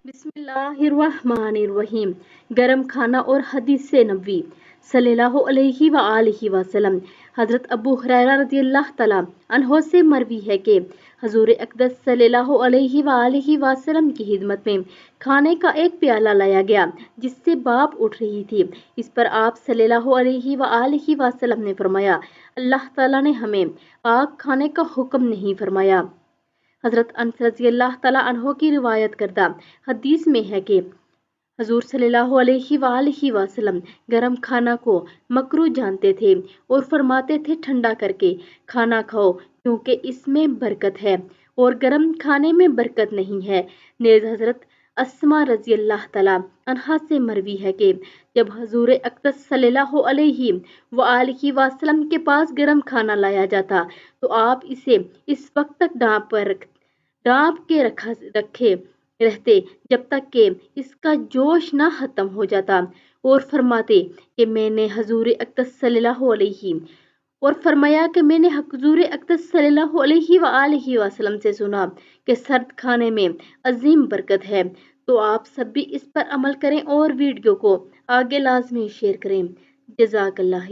बिस्मिल्लाहिर्रहमानिर्रहीम। गरम खाना और हदीस नबवी सल्लल्लाहु अलैहि वआलिहि वसल्लम। हज़रत अबू हुरैरा रज़ियल्लाहु तआला अन्हो से मरवी है कि हजूर अक़दस सल्लल्लाहु अलैहि वआलिहि वसल्लम की खिदमत में खाने का एक प्याला लाया गया जिससे भाप उठ रही थी। इस पर आप सल्लल्लाहु अलैहि वआलिहि वसल्लम ने फरमाया, अल्लाह ताला ने हमें पाक खाने का हुक्म नहीं फरमाया। हज़रत अनस रज़ियल्लाहु तआला अन्हो की रिवायत करदा हदीस में है कि हजूर सल्लल्लाहु अलैहि वसल्लम गरम खाना को मकरूह जानते थे और फरमाते थे, ठंडा करके खाना खाओ क्योंकि इसमें बरकत है और गरम खाने में बरकत नहीं है। नेज़ हज़रत अस्मा रज़ियल्लाहु तआला अन्हा से मरवी है कि जब हजूर अक़दस सल्लल्लाहु अलैहि वआलिहि वसल्लम के पास गरम खाना लाया जाता तो आप इसे इस वक्त तक ढाँप के रखे रहते जब तक कि इसका जोश ना खत्म हो जाता और फरमाते कि मैंने हजूर अक़दस सल्लल्लाहु अलैहि और फरमाया कि मैंने हजूर अक़दस सल्लल्लाहु अलैहि वसल्लम से सुना कि सर्द खाने में अजीम बरकत है। तो आप सब भी इस पर अमल करें और वीडियो को आगे लाजमी शेयर करें। जज़ाकल्लाह।